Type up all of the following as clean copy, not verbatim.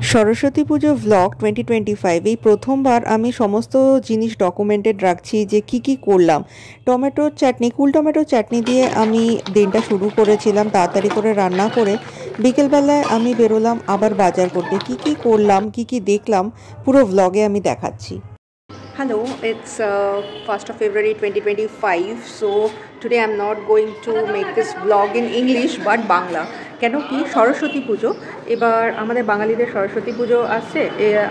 সরস্বতী পুজো vlog 2025 এই প্রথমবার আমি সমস্ত জিনিস ডকুমেন্টেড রাখছি যে কি করলাম। টমেটোর চাটনি, কুল টমেটোর চাটনি দিয়ে আমি দিনটা শুরু করেছিলাম তাড়াতাড়ি করে রান্না করে। বিকেলবেলায় আমি বেরোলাম আবার বাজার করতে। কি করলাম, কি দেখলাম পুরো ভ্লগে আমি দেখাচ্ছি। Hello, it's 1st of February 2025. So today I'm not going to make this vlog in English but Bangla. কেন কি সরস্বতী পুজো, এবার আমাদের বাঙালিদের সরস্বতী পুজো আসছে।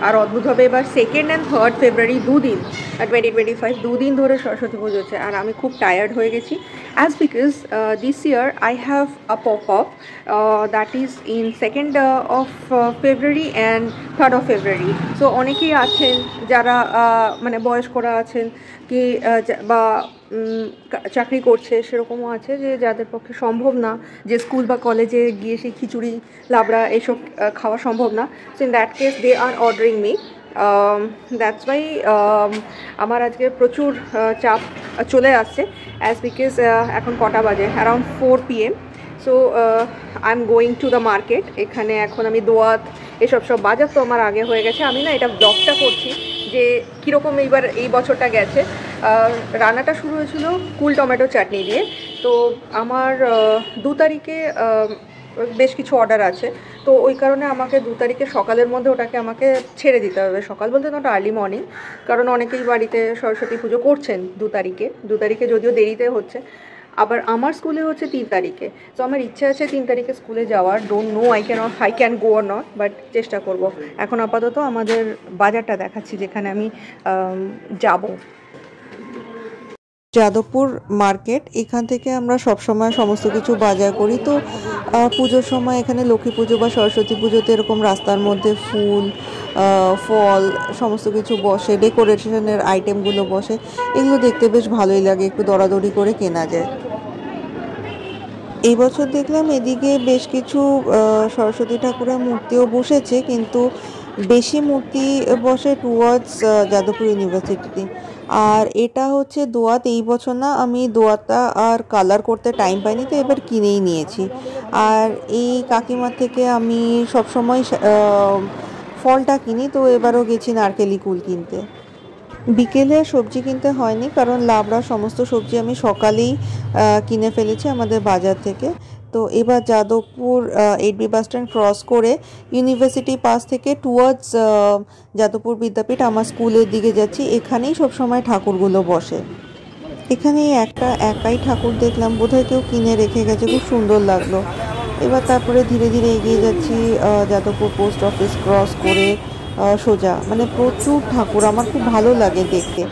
আর অদ্ভুত হবে, এবার 2nd and 3rd February দুদিন 2025 দুদিন ধরে সরস্বতী পুজো হচ্ছে। আর আমি খুব টায়ার্ড হয়ে গেছি as because this year I have a pop-up that is in 2nd of February and 3rd of February. So অনেকেই আছেন যারা মানে বয়স্করা আছেন কি বা চাকরি করছে, সেরকমও আছে যে যাদের পক্ষে সম্ভব না যে স্কুল বা কলেজে গিয়ে সেই খিচুড়ি লাবড়া এসব খাওয়া সম্ভব না। So in that case they are ordering me. That's why আমার আজকে প্রচুর চাপ চলে আসছে অ্যাজ বিকজ এখন কটা বাজে, around 4 PM। So I am going to the market. এখানে এখন আমি দোয়াত এসব বাজার তো আমার আগে হয়ে গেছে। আমি না এটা ব্লগটা করছি যে কীরকম এইবার এই বছরটা গেছে। রান্নাটা শুরু হয়েছিল কুল টমেটো চাটনি দিয়ে। তো আমার 2 তারিখে বেশ কিছু অর্ডার আছে, তো ওই কারণে আমাকে 2 তারিখে সকালের মধ্যে ওটাকে আমাকে ছেড়ে দিতে হবে। সকাল বলতে নট আর্লি মর্নিং, কারণ অনেকেই বাড়িতে সরস্বতী পুজো করছেন 2 তারিখে যদিও দেরিতে হচ্ছে। আবার আমার স্কুলে হচ্ছে 3 তারিখে। তো আমার ইচ্ছা আছে 3 তারিখে স্কুলে যাওয়ার। Don't know I can go or not, but চেষ্টা করব। এখন আপাতত আমাদের বাজারটা দেখাচ্ছি যেখানে আমি যাব। যাদবপুর মার্কেট, এখান থেকে আমরা সবসময় সমস্ত কিছু বাজার করি। তো পুজোর সময় এখানে লক্ষ্মী পুজো বা সরস্বতী পুজোতে এরকম রাস্তার মধ্যে ফুল ফল সমস্ত কিছু বসে, ডেকোরেশনের আইটেমগুলো বসে। এগুলো দেখতে বেশ ভালোই লাগে, একটু দরাদরি করে কেনা যায়। এই বছর দেখলাম এদিকে বেশ কিছু সরস্বতী ঠাকুরের মূর্তিও বসেছে, কিন্তু বেশি মূর্তি বসে টুয়ার্ডস যাদবপুর ইউনিভার্সিটিতে। আর এটা হচ্ছে দোয়াত। এই বছর না আমি দোয়াতটা আর কালার করতে টাইম পাইনি, তো এবার কিনেই নিয়েছি। আর এই কাকিমার থেকে আমি সবসময় ফলটা কিনি, তো এবারও গেছি নারকেলি কুল কিনতে। বিকেলে সবজি কিনতে হয়নি, কারণ লাবড়া সমস্ত সবজি আমি সকালেই কিনে ফেলেছি আমাদের বাজার থেকে। তো এবার Jadavpur 8B bus stand cross করে ইউনিভার্সিটি পাস থেকে টুয়ার্ডস যাদবপুর বিদ্যাপীঠ আমার স্কুলের দিকে যাচ্ছি। এখানেই সবসময় ঠাকুরগুলো বসে। এখানে একাই ঠাকুর দেখলাম, বোধহয় কেউ কিনে রেখে গেছে, খুব সুন্দর লাগলো। এবার তারপরে ধীরে ধীরে এগিয়ে যাচ্ছি যাদবপুর পোস্ট অফিস ক্রস করে সোজা। মানে প্রচুর ঠাকুর, আমার খুব ভালো লাগে দেখতে।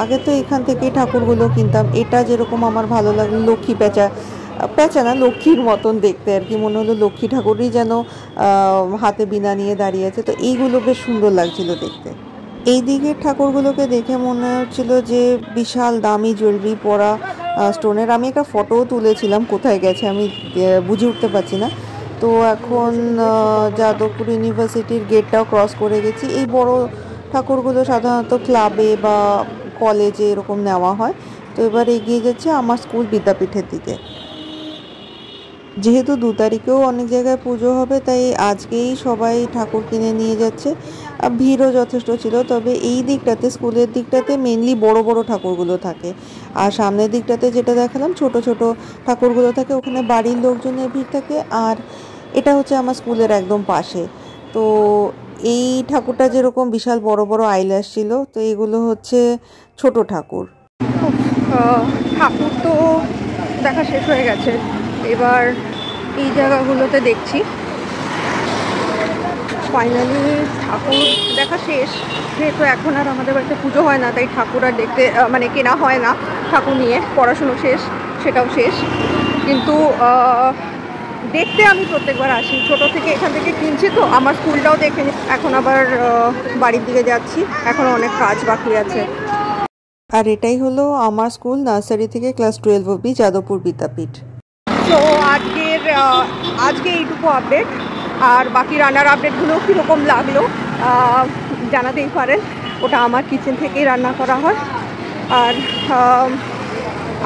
আগে তো এখান থেকেই ঠাকুরগুলো কিনতাম। এটা যেরকম আমার ভালো লাগলো, লক্ষ্মী প্যাঁচা না, লক্ষ্মীর মতন দেখতে আর কি, মনে হলো লক্ষ্মী ঠাকুরই যেন হাতে বীণা নিয়ে দাঁড়িয়ে আছে। তো এইগুলো বেশ সুন্দর লাগছিল দেখতে। এই দিকের ঠাকুরগুলোকে দেখে মনে হচ্ছিল যে বিশাল দামি জুয়েলারি পরা স্টোনের। আমি একটা ফটোও তুলেছিলাম, কোথায় গেছে আমি বুঝে উঠতে পারছি না। তো এখন যাদবপুর ইউনিভার্সিটির গেটটাও ক্রস করে গেছি। এই বড় ঠাকুরগুলো সাধারণত ক্লাবে বা কলেজে এরকম নেওয়া হয়। তো এবার এগিয়ে যাচ্ছে আমার স্কুল বিদ্যাপীঠের দিকে। যেহেতু 2 তারিখেও অনেক জায়গায় পুজো হবে, তাই আজকেই সবাই ঠাকুর কিনে নিয়ে যাচ্ছে। ভিড়ও যথেষ্ট ছিল, তবে এই দিকটাতে স্কুলের দিকটাতে মেনলি বড় বড় ঠাকুরগুলো থাকে, আর সামনের দিকটাতে যেটা দেখালাম ছোট ছোট ঠাকুরগুলো থাকে, ওখানে বাড়ির লোকজনের ভিড় থাকে। আর এটা হচ্ছে আমার স্কুলের একদম পাশে। তো এই ঠাকুরটা যেরকম বিশাল বড় বড় আইল্যাশ ছিল, তো এগুলো হচ্ছে ছোট ঠাকুর। ঠাকুর তো দেখা শেষ হয়ে গেছে, এবার এই জায়গাগুলোতে দেখছি। ফাইনালি ঠাকুর দেখা শেষ। যেহেতু এখন আর আমাদের বাড়িতে পুজো হয় না, তাই ঠাকুর আর দেখতে মানে কেনা হয় না। ঠাকুর নিয়ে পড়াশুনো শেষ, সেটাও শেষ। কিন্তু দেখতে আমি প্রত্যেকবার আসি, ছোটো থেকে এখান থেকে কিনছি, তো আমার স্কুলটাও দেখে এখন আবার বাড়ির দিকে যাচ্ছি। এখন অনেক কাজ বাকি আছে। আর এটাই হলো আমার স্কুল, নার্সারি থেকে ক্লাস 12 অবধি, যাদবপুর বিদ্যাপীঠ। তো আজকে এইটুকু আপডেট। আর বাকি রান্নার আপডেটগুলো কীরকম লাগলো জানাতেই পারেন। ওটা আমার কিচেন থেকেই রান্না করা হয়। আর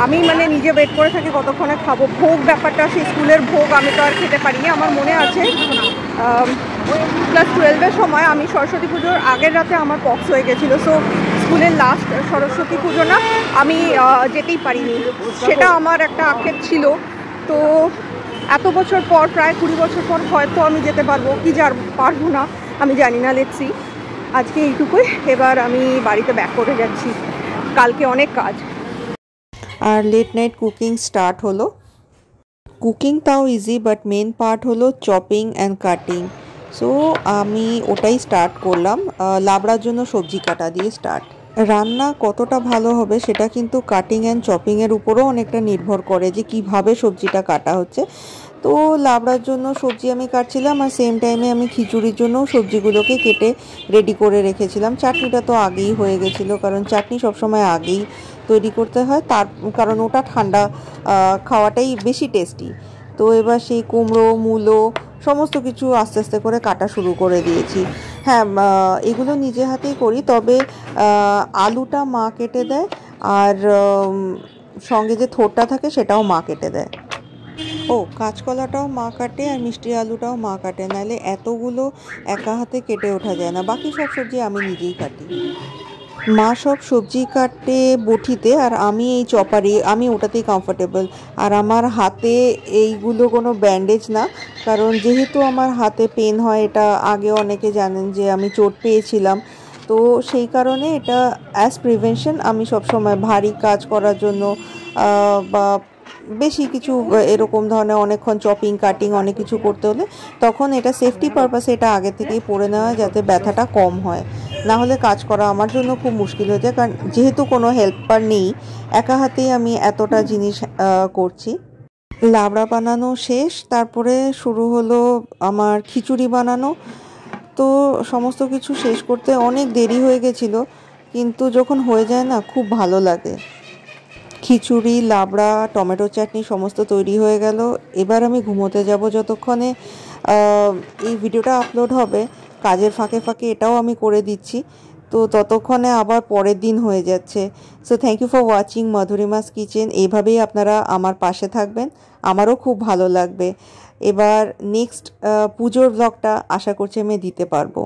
আমি মানে নিজে ওয়েট করে থাকি কতক্ষণে খাবো। ভোগ ব্যাপারটা, সেই স্কুলের ভোগ আমি তো আর খেতে পারিনি। আমার মনে আছে ক্লাস 12-এর সময় আমি সরস্বতী পুজোর আগের রাতে আমার পক্স হয়ে গেছিলো। সো স্কুলের লাস্ট সরস্বতী পুজো না, আমি যেতেই পারিনি। সেটা আমার একটা আক্ষেপ ছিল। তো এত বছর পর, প্রায় 20 বছর পর হয়তো আমি যেতে পারবো কি পারবো না আমি জানি না, লেটস সি। আজকে এইটুকুই, এবার আমি বাড়িতে ব্যাক করে যাচ্ছি, কালকে অনেক কাজ। আর লেট নাইট কুকিং স্টার্ট হলো। কুকিং তাও ইজি, বাট মেন পার্ট হলো চপিং অ্যান্ড কাটিং। সো আমি ওটাই স্টার্ট করলাম। লাবড়ার জন্য সবজি কাটা দিয়ে স্টার্ট। রান্না কতটা ভালো হবে সেটা কিন্তু কাটিং অ্যান্ড চপিংয়ের উপরও অনেকটা নির্ভর করে যে কিভাবে সবজিটা কাটা হচ্ছে। তো লাবড়ার জন্য সবজি আমি কাটছিলাম, আর সেম টাইমে আমি খিচুড়ির জন্যও সবজিগুলোকে কেটে রেডি করে রেখেছিলাম। চাটনিটা তো আগেই হয়ে গেছিলো, কারণ চাটনি সবসময় আগেই তৈরি করতে হয়, তার কারণ ওটা ঠান্ডা খাওয়াটাই বেশি টেস্টি। তো এবার সেই কুমড়ো, মূলো সমস্ত কিছু আস্তে আস্তে করে কাটা শুরু করে দিয়েছি। হ্যাঁ, এগুলো নিজে হাতেই করি, তবে আলুটা মা কেটে দেয়, আর সঙ্গে যে থোড়টা থাকে সেটাও মা কেটে দেয়। ও, কাঁচকলাটাও মা কাটে, আর মিষ্টি আলুটাও মা কাটে, নাহলে এতগুলো একা হাতে কেটে ওঠা যায় না। বাকি সব সবজি আমি নিজেই কাটি। মা সব সবজি কাটে বটিতে, আর আমি এই চপারে, আমি ওটাতেই কমফোর্টেবল। আর আমার হাতে এইগুলো কোনো ব্যান্ডেজ না, কারণ যেহেতু আমার হাতে পেন হয়, এটা আগে অনেকে জানেন যে আমি চোট পেয়েছিলাম। তো সেই কারণে এটা অ্যাজ প্রিভেনশন আমি সবসময় ভারী কাজ করার জন্য বা বেশি কিছু এরকম ধরনের অনেকক্ষণ চপিং কাটিং অনেক কিছু করতে হলে, তখন এটা সেফটি পারপাসে এটা আগে থেকেই পরে নেওয়া, যাতে ব্যথাটা কম হয়। না হলে কাজ করা আমার জন্য খুব মুশকিল হয়ে যায়, কারণ যেহেতু কোনো হেল্পার নেই, একা হাতেই আমি এতটা জিনিস করছি। লাবড়া বানানো শেষ, তারপরে শুরু হলো আমার খিচুড়ি বানানো। তো সমস্ত কিছু শেষ করতে অনেক দেরি হয়ে গেছিলো, কিন্তু যখন হয়ে যায় না খুব ভালো লাগে। খিচুড়ি, লাবড়া, টমেটো চাটনি সমস্ত তৈরি হয়ে গেল। এবার আমি ঘুমোতে যাব। যতক্ষণে এই ভিডিওটা আপলোড হবে, কাজের ফাঁকে ফাঁকে এটাও আমি করে দিচ্ছি, তো ততক্ষণে আবার পরের দিন হয়ে যাচ্ছে। So thank you for watching Madhurima's kitchen. এইভাবেই আপনারা আমার পাশে থাকবেন, আমারও খুব ভালো লাগবে। এবার নেক্সট পুজোর ব্লগটা আশা করছি আমি দিতে পারবো।